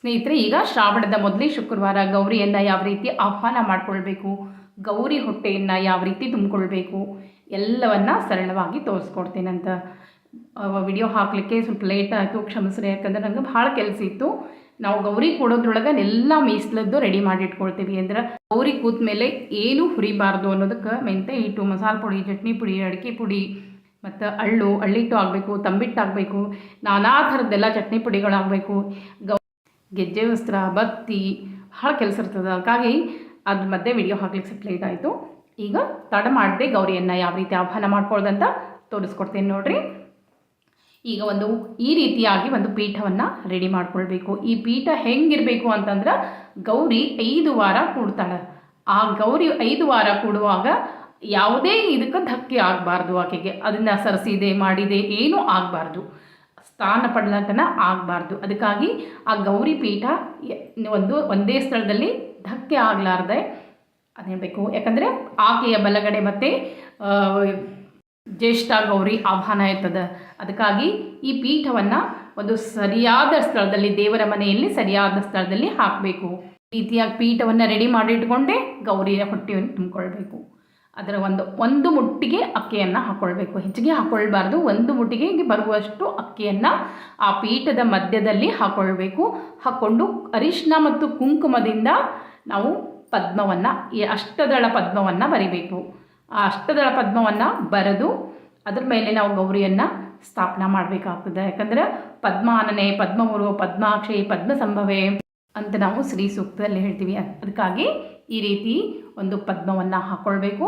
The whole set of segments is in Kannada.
ಸ್ನೇಹಿತರೆ, ಈಗ ಶ್ರಾವಣದ ಮೊದಲೇ ಶುಕ್ರವಾರ ಗೌರಿಯನ್ನು ಯಾವ ರೀತಿ ಆಹ್ವಾನ ಮಾಡಿಕೊಳ್ಬೇಕು, ಗೌರಿ ಹೊಟ್ಟೆಯನ್ನು ಯಾವ ರೀತಿ ತುಂಬಿಕೊಳ್ಬೇಕು ಎಲ್ಲವನ್ನು ಸರಳವಾಗಿ ತೋರಿಸ್ಕೊಡ್ತೀನಂತ. ವಿಡಿಯೋ ಹಾಕಲಿಕ್ಕೆ ಸ್ವಲ್ಪ ಲೇಟ್ ಆಯಿತು, ಕ್ಷಮಿಸ್ರಿ. ಯಾಕಂದರೆ ನನಗೆ ಭಾಳ ಕೆಲಸ ಇತ್ತು. ನಾವು ಗೌರಿ ಕೊಡೋದ್ರೊಳಗೆ ಎಲ್ಲ ಮೀಸಲದ್ದು ರೆಡಿ ಮಾಡಿ ಇಟ್ಕೊಳ್ತೀವಿ. ಅಂದ್ರೆ ಗೌರಿ ಕೂತ ಮೇಲೆ ಏನೂ ಹುರಿಬಾರ್ದು ಅನ್ನೋದಕ್ಕೆ ಮೆಂತೆ ಹಿಟ್ಟು, ಮಸಾಲೆ ಪುಡಿ, ಚಟ್ನಿ ಪುಡಿ, ಅಡಿಕೆ ಪುಡಿ ಮತ್ತು ಅಳ್ಳಿಟ್ಟು ಆಗಬೇಕು, ತಂಬಿಟ್ಟು ಆಗಬೇಕು, ನಾನಾ ಥರದ್ದೆಲ್ಲ ಚಟ್ನಿ ಪುಡಿಗಳಾಗಬೇಕು, ಗೆಜ್ಜೆ ವಸ್ತ್ರ, ಬತ್ತಿ, ಭಾಳ ಕೆಲಸ ಇರ್ತದೆ. ಹಾಗಾಗಿ ಅದ್ರ ಮಧ್ಯೆ ವಿಡಿಯೋ ಹಾಕ್ಲಿಕ್ಕೆ ಸ್ವಲ್ಪ ಲೇಟ್ ಆಯಿತು. ಈಗ ತಡ ಮಾಡದೆ ಗೌರಿಯನ್ನು ಯಾವ ರೀತಿ ಆಹ್ವಾನ ಮಾಡ್ಕೊಳ್ಳೋದಂತ ತೋರಿಸ್ಕೊಡ್ತೀನಿ ನೋಡಿರಿ. ಈಗ ಈ ರೀತಿಯಾಗಿ ಒಂದು ಪೀಠವನ್ನು ರೆಡಿ ಮಾಡ್ಕೊಳ್ಬೇಕು. ಈ ಪೀಠ ಹೆಂಗಿರಬೇಕು ಅಂತಂದ್ರೆ, ಗೌರಿ 5 ವಾರ ಕೂಡ್ತಾಳೆ. ಆ ಗೌರಿ 5 ವಾರ ಕೂಡುವಾಗ ಯಾವುದೇ ಇದಕ್ಕೆ ಧಕ್ಕೆ ಆಗಬಾರ್ದು. ಆಕೆಗೆ ಅದನ್ನು ಸರಿಸಿದೆ ಮಾಡಿದೆ ಏನೂ ಆಗಬಾರ್ದು, ಸ್ಥಾನ ಪಡ್ಲಂತನ ಆಗಬಾರ್ದು. ಅದಕ್ಕಾಗಿ ಆ ಗೌರಿ ಪೀಠ ಒಂದೇ ಸ್ಥಳದಲ್ಲಿ ಧಕ್ಕೆ ಆಗಲಾರ್ದೆ ಅದೇಬೇಕು. ಯಾಕಂದರೆ ಆಕೆಯ ಬಲಗಡೆ ಮತ್ತು ಜ್ಯೇಷ್ಠ ಗೌರಿ ಆಹ್ವಾನ ಇರ್ತದೆ. ಅದಕ್ಕಾಗಿ ಈ ಪೀಠವನ್ನು ಒಂದು ಸರಿಯಾದ ಸ್ಥಳದಲ್ಲಿ, ದೇವರ ಮನೆಯಲ್ಲಿ ಸರಿಯಾದ ಸ್ಥಳದಲ್ಲಿ ಹಾಕಬೇಕು. ಈ ರೀತಿಯಾಗಿ ಪೀಠವನ್ನು ರೆಡಿ ಮಾಡಿಟ್ಕೊಂಡೆ ಗೌರಿಯ ಹೊಟ್ಟೆಯನ್ನು ತುಂಬಿಕೊಳ್ಬೇಕು. ಅದರ ಒಂದು ಮುಟ್ಟಿಗೆ ಅಕ್ಕಿಯನ್ನು ಹಾಕ್ಕೊಳ್ಬೇಕು, ಹೆಚ್ಚಿಗೆ ಹಾಕ್ಕೊಳ್ಬಾರ್ದು. ಒಂದು ಮುಟ್ಟಿಗೆಗೆ ಬರುವಷ್ಟು ಅಕ್ಕಿಯನ್ನು ಆ ಪೀಠದ ಮಧ್ಯದಲ್ಲಿ ಹಾಕ್ಕೊಳ್ಬೇಕು. ಹಾಕ್ಕೊಂಡು ಅರಿಶಿನ ಮತ್ತು ಕುಂಕುಮದಿಂದ ನಾವು ಪದ್ಮವನ್ನು, ಈ ಅಷ್ಟದಳ ಪದ್ಮವನ್ನು ಬರಿಬೇಕು. ಆ ಅಷ್ಟದಳ ಪದ್ಮವನ್ನು ಬರೆದು ಅದ್ರ ಮೇಲೆ ನಾವು ಗೌರಿಯನ್ನು ಸ್ಥಾಪನೆ ಮಾಡಬೇಕಾಗ್ತದೆ. ಯಾಕಂದರೆ ಪದ್ಮಾನನೆ, ಪದ್ಮಮುರು, ಪದ್ಮಾಕ್ಷಿ, ಪದ್ಮ ಸಂಭವೆ ಅಂತ ನಾವು ಶ್ರೀ ಸೂಕ್ತದಲ್ಲಿ ಹೇಳ್ತೀವಿ. ಅದಕ್ಕಾಗಿ ಈ ರೀತಿ ಒಂದು ಪದ್ಮವನ್ನು ಹಾಕ್ಕೊಳ್ಬೇಕು.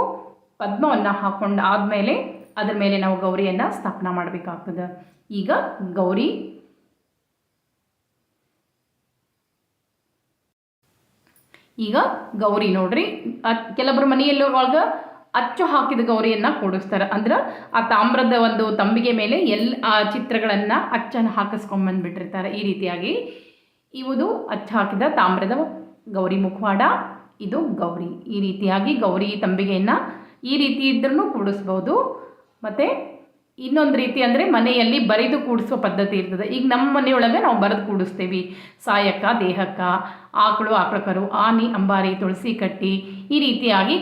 ಪದ್ಮವನ್ನು ಹಾಕ್ಕೊಂಡು ಆದಮೇಲೆ ಅದ್ರ ಮೇಲೆ ನಾವು ಗೌರಿಯನ್ನು ಸ್ಥಾಪನೆ ಮಾಡಬೇಕಾಗ್ತದೆ. ಈಗ ಗೌರಿ ನೋಡ್ರಿ, ಕೆಲವೊಬ್ಬರ ಮನೆಯಲ್ಲಿ ಒಳಗೆ ಅಚ್ಚು ಹಾಕಿದ ಗೌರಿಯನ್ನು ಕೂಡಿಸ್ತಾರೆ. ಅಂದ್ರೆ ಆ ತಾಮ್ರದ ಒಂದು ತಂಬಿಗೆ ಮೇಲೆ ಆ ಚಿತ್ರಗಳನ್ನು ಅಚ್ಚನ್ನು ಹಾಕಿಸ್ಕೊಂಡ್ಬಂದುಬಿಟ್ಟಿರ್ತಾರೆ. ಈ ರೀತಿಯಾಗಿ ಇವುದು ಅಚ್ಚು ಹಾಕಿದ ತಾಮ್ರದ ಗೌರಿ ಮುಖವಾಡ, ಇದು ಗೌರಿ. ಈ ರೀತಿಯಾಗಿ ಗೌರಿ ತಂಬಿಗೆಯನ್ನು ಈ ರೀತಿ ಇದ್ರೂ ಕೂಡಿಸ್ಬೋದು. ಮತ್ತು ಇನ್ನೊಂದು ರೀತಿ ಅಂದರೆ ಮನೆಯಲ್ಲಿ ಬರೆದು ಕೂಡಿಸೋ ಪದ್ಧತಿ ಇರ್ತದೆ. ಈಗ ನಮ್ಮ ಮನೆಯೊಳಗೆ ನಾವು ಬರೆದು ಕೂಡಿಸ್ತೀವಿ. ಸಾಯಕ್ಕ, ದೇಹಕ್ಕ, ಆಕಳು, ಆನಿ, ಅಂಬಾರಿ, ತುಳಸಿ ಕಟ್ಟಿ, ಈ ರೀತಿಯಾಗಿ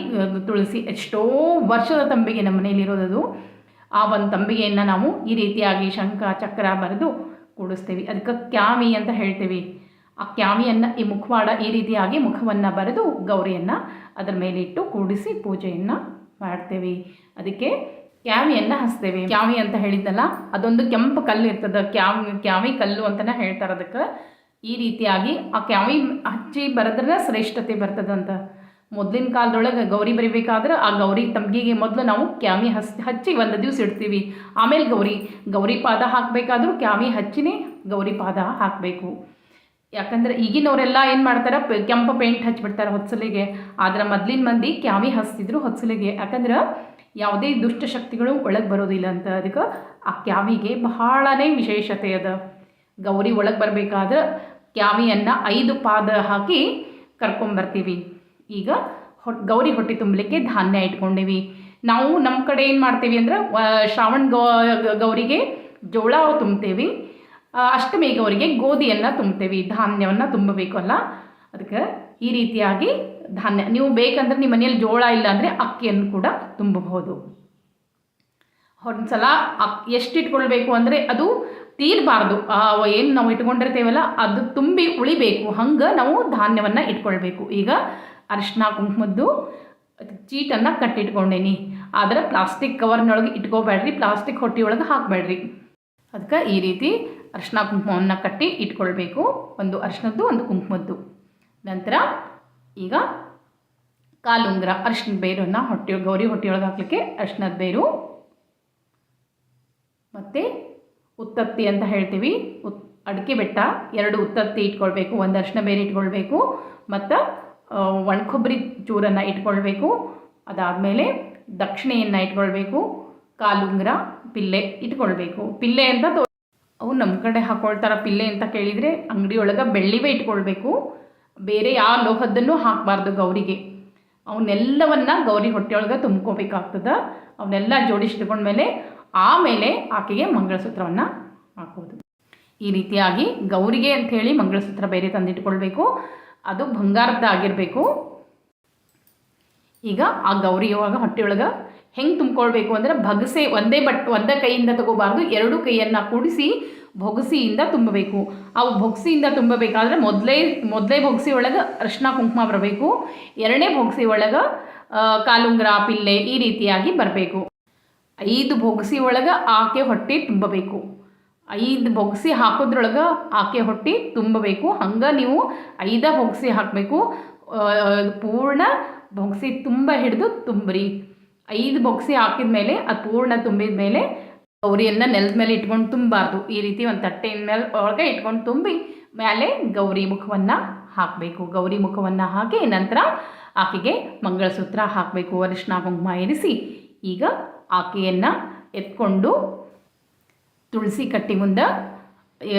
ತುಳಸಿ ಎಷ್ಟೋ ವರ್ಷದ ತಂಬಿಗೆ ನಮ್ಮ ಮನೆಯಲ್ಲಿರೋದು. ಆ ಒಂದು ತಂಬಿಗೆಯನ್ನು ನಾವು ಈ ರೀತಿಯಾಗಿ ಶಂಖ ಚಕ್ರ ಬರೆದು ಕೂಡಿಸ್ತೀವಿ. ಅದಕ್ಕೆ ಕ್ಯಾಮಿ ಅಂತ ಹೇಳ್ತೀವಿ. ಆ ಕ್ಯಾಮಿಯನ್ನು, ಈ ಮುಖವಾಡ ಈ ರೀತಿಯಾಗಿ ಮುಖವನ್ನು ಬರೆದು ಗೌರಿಯನ್ನು ಅದರ ಮೇಲಿಟ್ಟು ಕೂಡಿಸಿ ಪೂಜೆಯನ್ನು ಮಾಡ್ತೇವೆ. ಅದಕ್ಕೆ ಕ್ಯಾಮಿಯನ್ನು ಹಚ್ತೇವೆ. ಕ್ಯಾಮಿ ಅಂತ ಹೇಳಿದ್ದಲ್ಲ, ಅದೊಂದು ಕೆಂಪು ಕಲ್ಲು ಇರ್ತದೆ, ಕ್ಯಾಮಿ ಕಲ್ಲು ಅಂತಲೇ ಹೇಳ್ತಾರೆ. ಅದಕ್ಕೆ ಈ ರೀತಿಯಾಗಿ ಆ ಕ್ಯಾಮಿ ಹಚ್ಚಿ ಬರೆದ್ರೆ ಶ್ರೇಷ್ಠತೆ ಬರ್ತದಂತ. ಮೊದಲಿನ ಕಾಲದೊಳಗೆ ಗೌರಿ ಬರಿಬೇಕಾದ್ರೆ ಆ ಗೌರಿ ತಂಬಿಗೆಗೆ ಮೊದಲು ನಾವು ಕ್ಯಾಮಿ ಹಚ್ಚಿ ಒಂದು ದಿವಸ ಇಡ್ತೀವಿ. ಆಮೇಲೆ ಗೌರಿ ಪಾದ ಹಾಕಬೇಕಾದ್ರೂ ಕ್ಯಾಮಿ ಹಚ್ಚಿನೇ ಗೌರಿ ಪಾದ ಹಾಕಬೇಕು. ಯಾಕಂದರೆ ಈಗಿನವರೆಲ್ಲ ಏನು ಮಾಡ್ತಾರೆ, ಕೆಂಪು ಪೇಂಟ್ ಹಚ್ಚಿಬಿಡ್ತಾರೆ ಹೊಸಲಿಗೆ. ಆದರೆ ಮೊದಲಿನ ಮಂದಿ ಕ್ಯಾಮಿ ಹಚ್ತಿದ್ರು ಹೊಸಲಿಗೆ. ಯಾಕಂದ್ರೆ ಯಾವುದೇ ದುಷ್ಟಶಕ್ತಿಗಳು ಒಳಗೆ ಬರೋದಿಲ್ಲ ಅಂತ. ಅದಕ್ಕೆ ಆ ಕ್ಯಾಮಿಗೆ ಬಹಳನೇ ವಿಶೇಷತೆ ಅದ. ಗೌರಿ ಒಳಗೆ ಬರಬೇಕಾದ್ರೆ ಕ್ಯಾಮಿಯನ್ನು 5 ಪಾದ ಹಾಕಿ ಕರ್ಕೊಂಬರ್ತೀವಿ. ಈಗ ಗೌರಿ ಹೊಟ್ಟೆ ತುಂಬಲಿಕ್ಕೆ ಧಾನ್ಯ ಇಟ್ಕೊಂಡೀವಿ. ನಾವು ನಮ್ಮ ಕಡೆ ಏನು ಮಾಡ್ತೀವಿ ಅಂದರೆ, ಶ್ರಾವಣ ಗೌರಿಗೆ ಜೋಳ ತುಂಬ್ತೇವೆ, ಅಷ್ಟಮಿ ಗೌರಿಗೆ ಗೋಧಿಯನ್ನು ತುಂಬ್ತೇವೆ. ಧಾನ್ಯವನ್ನು ತುಂಬಬೇಕಲ್ಲ, ಅದಕ್ಕೆ ಈ ರೀತಿಯಾಗಿ ಧಾನ್ಯ, ನೀವು ಬೇಕಂದ್ರೆ ನಿಮ್ಮ ಮನೆಯಲ್ಲಿ ಜೋಳ ಇಲ್ಲ ಅಂದರೆ ಅಕ್ಕಿಯನ್ನು ಕೂಡ ತುಂಬಬಹುದು. ಒಂದ್ಸಲ ಎಷ್ಟು ಇಟ್ಕೊಳ್ಬೇಕು ಅಂದರೆ ಅದು ತೀರಬಾರ್ದು. ಏನು ನಾವು ಇಟ್ಕೊಂಡಿರ್ತೇವಲ್ಲ ಅದು ತುಂಬಿ ಉಳಿಬೇಕು. ಹಂಗೆ ನಾವು ಧಾನ್ಯವನ್ನು ಇಟ್ಕೊಳ್ಬೇಕು. ಈಗ ಅರಿಶಿನ ಕುಂಕುಮದ್ದು ಚೀಟನ್ನು ಕಟ್ಟಿಟ್ಕೊಂಡೇನಿ. ಆದರೆ ಪ್ಲಾಸ್ಟಿಕ್ ಕವರ್ನೊಳಗೆ ಇಟ್ಕೋಬೇಡ್ರಿ, ಪ್ಲಾಸ್ಟಿಕ್ ಹೊಟ್ಟೆಯೊಳಗೆ ಹಾಕಬೇಡ್ರಿ. ಅದಕ್ಕೆ ಈ ರೀತಿ ಅರಿಶಿನ ಕುಂಕುಮವನ್ನು ಕಟ್ಟಿ ಇಟ್ಕೊಳ್ಬೇಕು. ಒಂದು ಅರಿಶಿನದ್ದು, ಒಂದು ಕುಂಕುಮದ್ದು. ನಂತರ ಈಗ ಕಾಲುಂಗುರ, ಅರಿಶಿನ ಬೇರನ್ನು ಗೌರಿ ಹೊಟ್ಟೆಯೊಳಗೆ ಹಾಕಲಿಕ್ಕೆ ಅರಿಶಿನದ ಬೇರು, ಮತ್ತು ಉತ್ತತ್ತಿ ಅಂತ ಹೇಳ್ತೀವಿ, ಅಡಿಕೆ ಬೆಟ್ಟ 2 ಉತ್ತತ್ತಿ ಇಟ್ಕೊಳ್ಬೇಕು, ಒಂದು ಅರಿಶಿನ ಬೇರೆ ಇಟ್ಕೊಳ್ಬೇಕು, ಮತ್ತು ಒಣಕೊಬ್ಬರಿ ಚೂರನ್ನು ಇಟ್ಕೊಳ್ಬೇಕು. ಅದಾದಮೇಲೆ ದಕ್ಷಿಣೆಯನ್ನು ಇಟ್ಕೊಳ್ಬೇಕು. ಕಾಲುಂಗುರ, ಪಿಲ್ಲೆ ಇಟ್ಕೊಳ್ಬೇಕು. ಪಿಲ್ಲೆ ಅಂತ ಅವು ನಮ್ಮ ಕಡೆ ಹಾಕ್ಕೊಳ್ತಾರೆ. ಪಿಲ್ಲೆ ಅಂತ ಕೇಳಿದರೆ ಅಂಗಡಿಯೊಳಗೆ ಬೆಳ್ಳಿವೇ ಇಟ್ಕೊಳ್ಬೇಕು, ಬೇರೆ ಯಾವ ಲೋಹದ್ದನ್ನು ಹಾಕಬಾರ್ದು ಗೌರಿಗೆ. ಅವನ್ನೆಲ್ಲವನ್ನು ಗೌರಿ ಹೊಟ್ಟೆಯೊಳಗೆ ತುಂಬ್ಕೋಬೇಕಾಗ್ತದೆ. ಅವನ್ನೆಲ್ಲ ಜೋಡಿಸಿಟ್ಕೊಂಡ್ಮೇಲೆ ಆಮೇಲೆ ಆಕೆಗೆ ಮಂಗಳಸೂತ್ರವನ್ನು ಹಾಕೋದು. ಈ ರೀತಿಯಾಗಿ ಗೌರಿಗೆ ಅಂಥೇಳಿ ಮಂಗಳಸೂತ್ರ ಬೇರೆ ತಂದಿಟ್ಕೊಳ್ಬೇಕು. ಅದು ಬಂಗಾರದ್ದಾಗಿರಬೇಕು. ಈಗ ಆ ಗೌರಿ ಇವಾಗ ಹೊಟ್ಟೆಯೊಳಗೆ ಹೆಂಗೆ ತುಂಬ್ಕೊಳ್ಬೇಕು ಅಂದರೆ ಬಗಸೆ ಒಂದೇ ಕೈಯಿಂದ ತಗೋಬಾರ್ದು, ಎರಡು ಕೈಯನ್ನು ಕೂಡಿಸಿ ಬೊಗಸೆಯಿಂದ ತುಂಬಬೇಕು. ಆ ಬೊಗಸೆಯಿಂದ ತುಂಬಬೇಕಾದ್ರೆ ಮೊದಲೇ ಬೊಗಸೆ ಒಳಗೆ ಅರಿಶಿನ ಕುಂಕುಮ ಬರಬೇಕು. ಎರಡನೇ ಬೊಗಸೆ ಒಳಗೆ ಕಾಲುಂಗುರ ಪಿಲ್ಲೆ ಈ ರೀತಿಯಾಗಿ ಬರಬೇಕು. 5 ಬೊಗಸೆ ಒಳಗೆ ಆಕೆ ಹೊಟ್ಟೆ ತುಂಬಬೇಕು. 5 ಬೊಗಸೆ ಹಾಕೋದ್ರೊಳಗೆ ಆಕೆ ಹೊಟ್ಟೆ ತುಂಬಬೇಕು. ಹಂಗೆ ನೀವು 5 ಬೊಗಸೆ ಹಾಕಬೇಕು. ಪೂರ್ಣ ಬೊಗಸೆ ತುಂಬ ಹಿಡಿದು ತುಂಬ್ರಿ. 5 ಬೊಗಸೆ ಹಾಕಿದ ಮೇಲೆ ಅದು ಪೂರ್ಣ ತುಂಬಿದ ಮೇಲೆ ಗೌರಿಯನ್ನು ನೆಲದ ಮೇಲೆ ಇಟ್ಕೊಂಡು ತುಂಬಬಾರ್ದು. ಈ ರೀತಿ ಒಂದು ತಟ್ಟೆಯ ಮೇಲೆ ಒಳಗೆ ಇಟ್ಕೊಂಡು ತುಂಬಿ ಮೇಲೆ ಗೌರಿ ಮುಖವನ್ನು ಹಾಕಬೇಕು. ಗೌರಿ ಮುಖವನ್ನು ಹಾಕಿ ನಂತರ ಆಕೆಗೆ ಮಂಗಳಸೂತ್ರ ಹಾಕಬೇಕು. ಅರಿಶಿನ ಕುಂಕುಮ ಇರಿಸಿ ಈಗ ಆಕೆಯನ್ನು ಎತ್ಕೊಂಡು ತುಳಸಿ ಕಟ್ಟಿ ಮುಂದೆ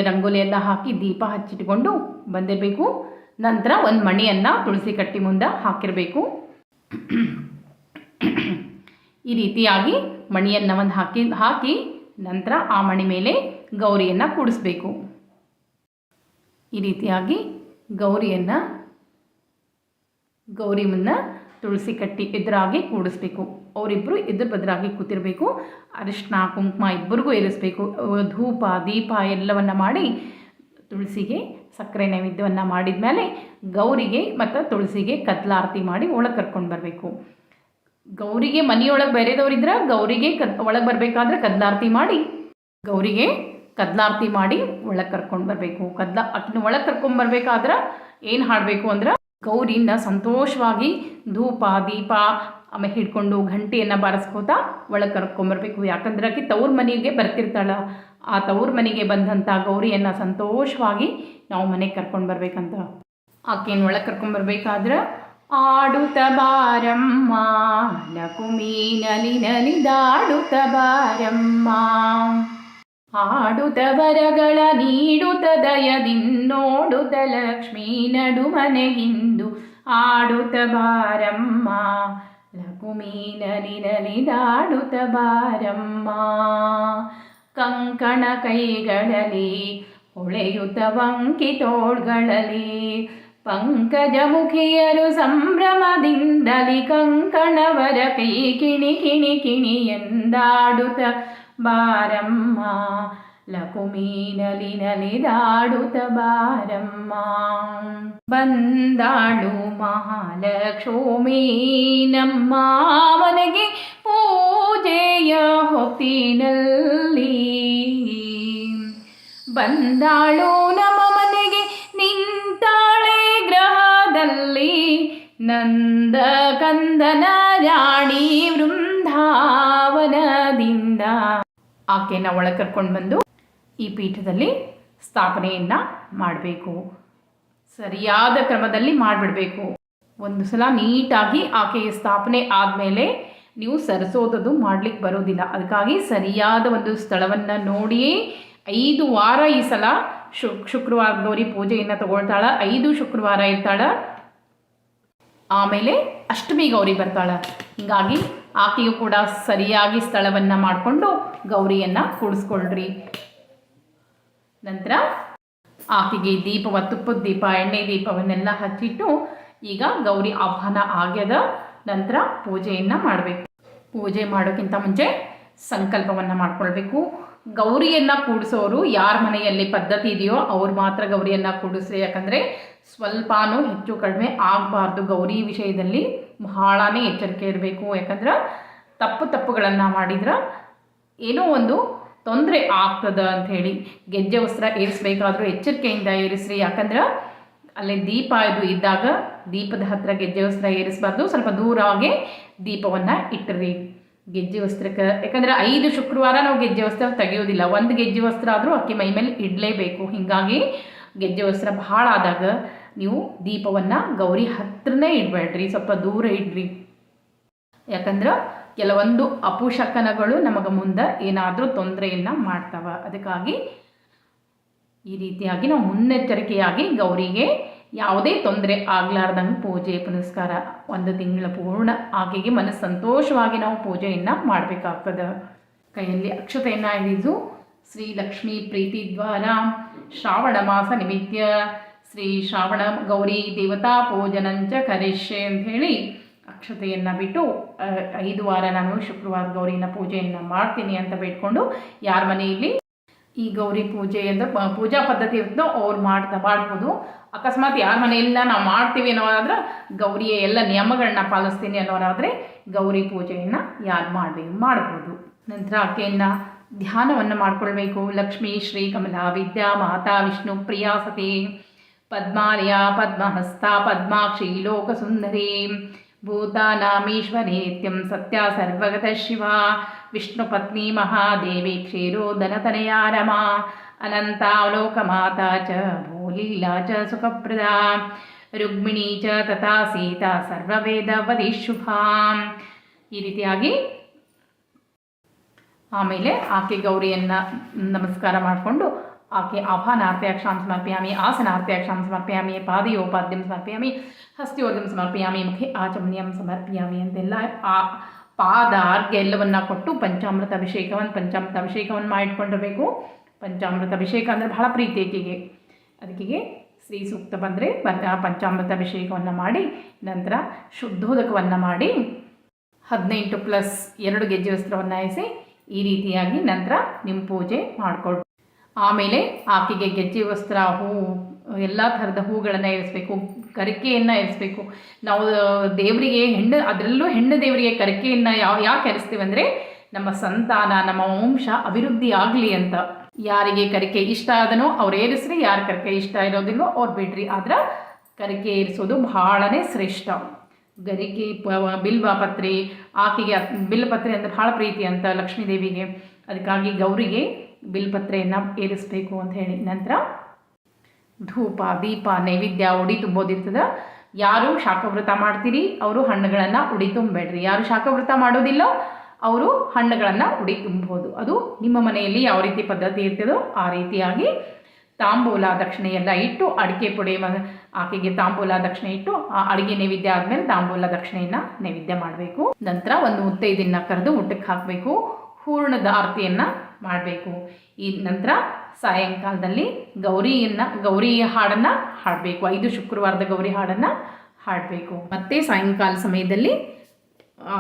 ರಂಗೋಲಿ ಎಲ್ಲ ಹಾಕಿ ದೀಪ ಹಚ್ಚಿಟ್ಕೊಂಡು ಬಂದಿರಬೇಕು. ನಂತರ ಒಂದು ಮಣಿಯನ್ನು ತುಳಸಿ ಕಟ್ಟಿ ಮುಂದೆ ಹಾಕಿರಬೇಕು. ಈ ರೀತಿಯಾಗಿ ಮಣಿಯನ್ನು ಒಂದು ಹಾಕಿ ನಂತರ ಆ ಮಣಿ ಮೇಲೆ ಗೌರಿಯನ್ನು ಕೂಡಿಸ್ಬೇಕು. ಈ ರೀತಿಯಾಗಿ ಗೌರಿ ಮುನ್ನ ತುಳಸಿ ಕಟ್ಟಿ ಎದುರಾಗಿ ಕೂಡಿಸ್ಬೇಕು. ಅವರಿಬ್ಬರು ಎದುರು ಬದರಾಗಿ ಕೂತಿರಬೇಕು. ಅರಿಶಿನ ಕುಂಕುಮ ಇಬ್ಬರಿಗೂ ಏರಿಸಬೇಕು. ಧೂಪ ದೀಪ ಎಲ್ಲವನ್ನು ಮಾಡಿ ತುಳಸಿಗೆ ಸಕ್ಕರೆ ನೈವೇದ್ಯವನ್ನು ಮಾಡಿದ ಮೇಲೆ ಗೌರಿಗೆ ಮತ್ತು ತುಳಸಿಗೆ ಕತ್ಲಾರತಿ ಮಾಡಿ ಒಳಗೆ ಕರ್ಕೊಂಡು ಬರಬೇಕು. ಗೌರಿಗೆ ಮನೆಯೊಳಗೆ ಬೇರೆದವರಿದ್ರೆ ಗೌರಿಗೆ ಒಳಗೆ ಬರಬೇಕಾದ್ರೆ ಕದ್ಲಾರತಿ ಮಾಡಿ ಗೌರಿಗೆ ಕದ್ಲಾರತಿ ಮಾಡಿ ಒಳಗೆ ಕರ್ಕೊಂಡು ಬರಬೇಕು. ಅದನ್ನ ಒಳಗೆ ಕರ್ಕೊಂಡ್ಬರ್ಬೇಕಾದ್ರೆ ಏನು ಹಾಡಬೇಕು ಅಂದ್ರೆ ಗೌರಿನ ಸಂತೋಷವಾಗಿ ಧೂಪ ದೀಪ ಆಮೇಲೆ ಹಿಡ್ಕೊಂಡು ಗಂಟೆಯನ್ನು ಬಾರಿಸ್ಕೋತಾ ಒಳಗೆ ಕರ್ಕೊಂಬರ್ಬೇಕು. ಯಾಕಂದ್ರೆ ಆಕೆ ತವ್ರ ಮನೆಗೆ ಬರ್ತಿರ್ತಾಳೆ. ಆ ತವ್ರ ಮನೆಗೆ ಬಂದಂಥ ಗೌರಿಯನ್ನು ಸಂತೋಷವಾಗಿ ನಾವು ಮನೆಗೆ ಕರ್ಕೊಂಡು ಬರ್ಬೇಕಂತ. ಆಕೆಯನ್ನು ಒಳಗೆ ಕರ್ಕೊಂಬರ್ಬೇಕಾದ್ರೆ ಆಡುತ್ತ ಬಾರಮ್ಮ ಲಕುಮಿ ನಲಿದಾಡುತ್ತ ಬಾರಮ್ಮ, ಆಡುತ್ತ ವರಗಳ ನೀಡುತ್ತ ದಯದಿಂದೋಡುತ್ತ ಲಕ್ಷ್ಮೀ ನಡುಮನೆಗಿಂದು ಆಡುತ್ತ ಬಾರಮ್ಮ ಲಕುಮಿ ನಲಿದಾಡುತ್ತ ಬಾರಮ್ಮ. ಕಂಕಣ ಕೈಗಳಲ್ಲಿ ಹೊಳೆಯುತ್ತ ವಂಕಿ ತೋಳ್ಗಳಲ್ಲಿ ಪಂಕಜ ಮುಖಿಯರು ಸಂಭ್ರಮದಿಂದಲಿ ಕಂಕಣವರ ಕೈ ಕಿಣಿ ಎಂದಾಡುತ್ತ ಬಾರಮ್ಮ ಲಕುಮಿ ನಲಿದಾಡುತ್ತ ಬಾರಮ್ಮ. ಬಂದಾಳು ಮಹಾಲಕ್ಷ್ಮಿ ನಮ್ಮ ಮನೆಗೆ ಪೂಜೆಯ ಹೊತ್ತಿನಲ್ಲಿ, ಬಂದಾಳು ನಮ್ಮ ಮನೆಗೆ ನಿಂತಾಳೆ ಗ್ರಹದಲ್ಲಿ, ನಂದ ಕಂದನ ರಾಣಿ ವೃಂದಾವನದಿಂದ. ಆಕೆಯನ್ನು ಒಳಗೆ ಕರ್ಕೊಂಡು ಬಂದು ಈ ಪೀಠದಲ್ಲಿ ಸ್ಥಾಪನೆಯನ್ನು ಮಾಡಬೇಕು. ಸರಿಯಾದ ಕ್ರಮದಲ್ಲಿ ಮಾಡಿಬಿಡಬೇಕು. ಒಂದು ಸಲ ನೀಟಾಗಿ ಆಕೆಯ ಸ್ಥಾಪನೆ ಆದಮೇಲೆ ನೀವು ಸರಿಸೋದದು ಮಾಡಲಿಕ್ಕೆ ಬರೋದಿಲ್ಲ. ಅದಕ್ಕಾಗಿ ಸರಿಯಾದ ಒಂದು ಸ್ಥಳವನ್ನು ನೋಡಿಯೇ 5 ವಾರ ಈ ಸಲ ಶುಕ್ರವಾರ ಗೌರಿ ಪೂಜೆಯನ್ನು ತಗೊಳ್ತಾಳೆ. 5 ಶುಕ್ರವಾರ ಇರ್ತಾಳೆ. ಆಮೇಲೆ ಅಷ್ಟಮಿ ಗೌರಿ ಬರ್ತಾಳೆ. ಹೀಗಾಗಿ ಆಕೆಯು ಕೂಡ ಸರಿಯಾಗಿ ಸ್ಥಳವನ್ನು ಮಾಡಿಕೊಂಡು ಗೌರಿಯನ್ನು ಕೂಡಿಸ್ಕೊಳ್ರಿ. ನಂತರ ಆಕೆಗೆ ತುಪ್ಪದ ದೀಪ ಎಣ್ಣೆ ದೀಪವನ್ನೆಲ್ಲ ಹಚ್ಚಿಟ್ಟು ಈಗ ಗೌರಿ ಆಹ್ವಾನ ಆಗ್ಯದ. ನಂತರ ಪೂಜೆಯನ್ನು ಮಾಡಬೇಕು. ಪೂಜೆ ಮಾಡೋಕ್ಕಿಂತ ಮುಂಚೆ ಸಂಕಲ್ಪವನ್ನು ಮಾಡ್ಕೊಳ್ಬೇಕು. ಗೌರಿಯನ್ನು ಕೂಡಿಸೋರು ಯಾರ ಮನೆಯಲ್ಲಿ ಪದ್ಧತಿ ಇದೆಯೋ ಅವ್ರು ಮಾತ್ರ ಗೌರಿಯನ್ನು ಕೂಡಿಸ್ರಿ. ಯಾಕಂದರೆ ಸ್ವಲ್ಪನೂ ಹೆಚ್ಚು ಕಡಿಮೆ ಆಗಬಾರ್ದು. ಗೌರಿ ವಿಷಯದಲ್ಲಿ ಬಹಳನೇ ಎಚ್ಚರಿಕೆ ಇರಬೇಕು. ಯಾಕಂದ್ರೆ ತಪ್ಪುಗಳನ್ನು ಮಾಡಿದ್ರೆ ಏನೋ ಒಂದು ತೊಂದರೆ ಆಗ್ತದೆ ಅಂಥೇಳಿ ಗೆಜ್ಜೆ ವಸ್ತ್ರ ಏರಿಸಬೇಕಾದ್ರೂ ಎಚ್ಚರಿಕೆಯಿಂದ ಏರಿಸ್ರಿ. ಯಾಕಂದ್ರೆ ಅಲ್ಲಿ ದೀಪ ಇದು ಇದ್ದಾಗ ದೀಪದ ಹತ್ತಿರ ಗೆಜ್ಜೆ ವಸ್ತ್ರ ಏರಿಸಬಾರ್ದು. ಸ್ವಲ್ಪ ದೂರವಾಗಿ ದೀಪವನ್ನು ಇಟ್ಟಿರಿ ಗೆಜ್ಜೆ ವಸ್ತ್ರಕ್ಕೆ. ಯಾಕಂದರೆ 5 ಶುಕ್ರವಾರ ನಾವು ಗೆಜ್ಜೆ ವಸ್ತ್ರ ತೆಗೆಯೋದಿಲ್ಲ. 1 ಗೆಜ್ಜೆ ವಸ್ತ್ರ ಆದರೂ ಅಕ್ಕಿ ಮೈ ಮೇಲೆ ಇಡಲೇಬೇಕು. ಹೀಗಾಗಿ ಗೆಜ್ಜೆ ವಸ್ತ್ರ ಭಾಳ ಆದಾಗ ನೀವು ದೀಪವನ್ನು ಗೌರಿ ಹತ್ರನೇ ಇಡಬೇಡ್ರಿ, ಸ್ವಲ್ಪ ದೂರ ಇಡ್ರಿ. ಯಾಕಂದ್ರೆ ಕೆಲವೊಂದು ಅಪಶಕನಗಳು ನಮಗೆ ಮುಂದೆ ಏನಾದರೂ ತೊಂದರೆಯನ್ನು ಮಾಡ್ತವೆ. ಅದಕ್ಕಾಗಿ ಈ ರೀತಿಯಾಗಿ ನಾವು ಮುನ್ನೆಚ್ಚರಿಕೆಯಾಗಿ ಗೌರಿಗೆ ಯಾವುದೇ ತೊಂದರೆ ಆಗಲಾರ್ದಂಗೆ ಪೂಜೆ ಪುನಸ್ಕಾರ 1 ತಿಂಗಳ ಪೂರ್ಣ ಆಕೆಗೆ ಮನಸ್ಸು ಸಂತೋಷವಾಗಿ ನಾವು ಪೂಜೆಯನ್ನು ಮಾಡಬೇಕಾಗ್ತದೆ. ಕೈಯಲ್ಲಿ ಅಕ್ಷತೆಯನ್ನು ಹಿಡಿದು ಶ್ರೀ ಲಕ್ಷ್ಮೀ ಪ್ರೀತಿದ್ವಾರ ಶ್ರಾವಣ ಮಾಸ ನಿಮಿತ್ಯ ಶ್ರೀ ಶ್ರಾವಣ ಗೌರಿ ದೇವತಾ ಪೂಜನಂಚ ಕರಿಷ್ಯೆ ಅಂಥೇಳಿ ಅಕ್ಷತೆಯನ್ನು ಬಿಟ್ಟು 5 ವಾರ ನಾನು ಶುಕ್ರವಾರ ಗೌರಿನ ಪೂಜೆಯನ್ನು ಮಾಡ್ತೀನಿ ಅಂತ ಬೇಡ್ಕೊಂಡು ಯಾರ ಮನೆಯಲ್ಲಿ ಈ ಗೌರಿ ಪೂಜೆ ಅಂದರೆ ಪೂಜಾ ಪದ್ಧತಿ ಇರುತ್ತೋ ಅವ್ರು ಮಾಡ್ಬೋದು. ಅಕಸ್ಮಾತ್ ಯಾರ ಮನೆಯಲ್ಲ ನಾವು ಮಾಡ್ತೀವಿ ಅನ್ನೋರಾದ್ರೆ ಗೌರಿಯ ಎಲ್ಲ ನಿಯಮಗಳನ್ನ ಪಾಲಿಸ್ತೀನಿ ಅನ್ನೋರಾದರೆ ಗೌರಿ ಪೂಜೆಯನ್ನು ಯಾರು ಮಾಡ್ಬೋದು. ನಂತರ ಆಕೆಯನ್ನು ಧ್ಯಾನವನ್ನು ಮಾಡ್ಕೊಳ್ಬೇಕು. ಲಕ್ಷ್ಮೀ ಶ್ರೀ ಕಮಲಾ ವಿದ್ಯಾ ಮಾತಾ ವಿಷ್ಣು ಪ್ರಿಯಾ ಸತಿ ಪದ್ಮಾಲಯ ಪದ್ಮಹಸ್ತ ಪದ್ಮಾಕ್ಷಿ ಲೋಕಸುಂದರಿ ಭೂತಾನಾಮೀಶ್ವರಿ ನಿತ್ಯಂ ಸತ್ಯ ಸರ್ವಗತ ಶಿವ ವಿಷ್ಣುಪತ್ನಿ ಮಹಾದೇವಿ ಕ್ಷೀರೋದನತನಯಾ ರಮಾ ಅನಂತಾವಲೋಕಮಾತಾ ಚ ಭೂಲೀಲಾ ಚ ಸುಖಪ್ರದಾ ರುಕ್ಮಿಣೀ ಚ ತಥಾ ಸೀತಾ ಸರ್ವವೇದವದಿ ಶುಭಾಂ. ಈ ರೀತಿಯಾಗಿ ಆಮೇಲೆ ಆಕೆ ಗೌರಿಯನ್ನು ನಮಸ್ಕಾರ ಮಾಡಿಕೊಂಡು ಆಕೆ ಆಹ್ವಾನಾರ್ಥ್ಯಾಕ್ಷಾಂ ಸಮರ್ಪಯಾಮಿ, ಆಸನಾರ್ಥ್ಯಾಕ್ಷಾಂ ಸಮರ್ಪಯಾಮಿ, ಪಾದಯೋಪಾದ್ಯಂ ಸಮರ್ಪಯಾಮಿ, ಹಸ್ತ್ಯೋರ್ಗಂ ಸಮರ್ಪಯಾಮಿ, ಮುಖೆ ಆಚಮನೀಯಂ ಸಮರ್ಪಯಾಮಿ ಅಂತೆಲ್ಲ ಪಾದ ಅರ್ಘ್ಯ ಎಲ್ಲವನ್ನು ಕೊಟ್ಟು ಪಂಚಾಮೃತ ಅಭಿಷೇಕವನ್ನು ಮಾಡಿಟ್ಕೊಂಡಿರಬೇಕು. ಪಂಚಾಮೃತ ಅಭಿಷೇಕ ಅಂದರೆ ಬಹಳ ಪ್ರೀತಿ ಆಕೆಗೆ. ಅದಕ್ಕೆ ಶ್ರೀ ಸೂಕ್ತ ಬಂದರೆ ಪಂಚಾಮೃತ ಅಭಿಷೇಕವನ್ನು ಮಾಡಿ ನಂತರ ಶುದ್ಧೋದಕವನ್ನು ಮಾಡಿ 18+2 ಗೆಜ್ಜೆ ವಸ್ತ್ರವನ್ನು ಹಾಯಿಸಿ ಈ ರೀತಿಯಾಗಿ ನಂತರ ನಿಮ್ಮ ಪೂಜೆ ಮಾಡಿಕೊಳ್ಳಿ. ಆಮೇಲೆ ಆಕೆಗೆ ಗೆಜ್ಜೆ ವಸ್ತ್ರ, ಹೂವು, ಎಲ್ಲ ಥರದ ಹೂಗಳನ್ನು ಏರಿಸಬೇಕು, ಕರಿಕೆಯನ್ನು ಏರಿಸಬೇಕು. ನಾವು ದೇವರಿಗೆ ಅದರಲ್ಲೂ ಹೆಣ್ಣು ದೇವರಿಗೆ ಕರಿಕೆಯನ್ನು ಯಾಕೆ ಏರಿಸ್ತೀವಿ ಅಂದರೆ ನಮ್ಮ ಸಂತಾನ, ನಮ್ಮ ವಂಶ ಅಭಿವೃದ್ಧಿ ಆಗಲಿ ಅಂತ. ಯಾರಿಗೆ ಕರಿಕೆ ಇಷ್ಟ ಆದನೋ ಅವ್ರು ಏರಿಸ್ರಿ, ಯಾರು ಕರಿಕೆ ಇಷ್ಟ ಇರೋದಿಲ್ಲೋ ಅವ್ರು ಬಿಡ್ರಿ. ಆದ್ರೆ ಕರಿಕೆ ಏರಿಸೋದು ಬಹಳನೇ ಶ್ರೇಷ್ಠ. ಗರಿಕೆ ಬಿಲ್ವಪತ್ರೆ, ಆಕೆಗೆ ಬಿಲ್ವಪತ್ರೆ ಅಂದರೆ ಭಾಳ ಪ್ರೀತಿ ಅಂತ ಲಕ್ಷ್ಮೀ ದೇವಿಗೆ. ಅದಕ್ಕಾಗಿ ಗೌರಿಗೆ ಬಿಲ್ಪತ್ರೆಯನ್ನು ಏರಿಸಬೇಕು ಅಂತ ಹೇಳಿ ನಂತರ ಧೂಪ ದೀಪ ನೈವೇದ್ಯ ಉಡಿ ತುಂಬೋದಿರ್ತದೆ. ಯಾರು ಶಾಖವ್ರತ ಮಾಡ್ತೀರಿ ಅವರು ಹಣ್ಣುಗಳನ್ನು ಉಡಿ ತುಂಬಬೇಡ್ರಿ. ಯಾರು ಶಾಖವ್ರತ ಮಾಡೋದಿಲ್ಲೋ ಅವರು ಹಣ್ಣುಗಳನ್ನು ಉಡಿ ತುಂಬೋದು. ಅದು ನಿಮ್ಮ ಮನೆಯಲ್ಲಿ ಯಾವ ರೀತಿ ಪದ್ಧತಿ ಇರ್ತದೋ ಆ ರೀತಿಯಾಗಿ ತಾಂಬೂಲ ದಕ್ಷಿಣೆ ಎಲ್ಲ ಇಟ್ಟು ಅಡಿಕೆ ಪುಡಿ ಆಕೆಗೆ ತಾಂಬೂಲ ದಕ್ಷಿಣೆ ಇಟ್ಟು ಆ ಅಡುಗೆ ನೈವೇದ್ಯ ಆದಮೇಲೆ ತಾಂಬೂಲ ದಕ್ಷಿಣೆಯನ್ನು ನೈವೇದ್ಯ ಮಾಡಬೇಕು. ನಂತರ ಒಂದು ಮುತ್ತೈದೆಯನ್ನು ಕರೆದು ಊಟಕ್ಕೆ ಹಾಕಬೇಕು. ಹೂರ್ಣದ ಆರತಿಯನ್ನು ಮಾಡಬೇಕು. ಈ ನಂತರ ಸಾಯಂಕಾಲದಲ್ಲಿ ಗೌರಿ ಹಾಡನ್ನು ಹಾಡಬೇಕು. 5 ಶುಕ್ರವಾರದ ಗೌರಿ ಹಾಡನ್ನು ಹಾಡಬೇಕು. ಮತ್ತು ಸಾಯಂಕಾಲ ಸಮಯದಲ್ಲಿ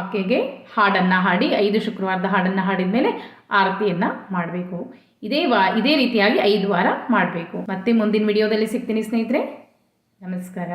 ಆಕೆಗೆ ಹಾಡನ್ನು ಹಾಡಿ 5 ಶುಕ್ರವಾರದ ಹಾಡನ್ನು ಹಾಡಿದ ಮೇಲೆ ಆರತಿಯನ್ನು ಮಾಡಬೇಕು. ಇದೇ ರೀತಿಯಾಗಿ 5 ವಾರ ಮಾಡಬೇಕು. ಮತ್ತೆ ಮುಂದಿನ ವಿಡಿಯೋದಲ್ಲಿ ಸಿಗ್ತೀನಿ ಸ್ನೇಹಿತರೆ. ನಮಸ್ಕಾರ.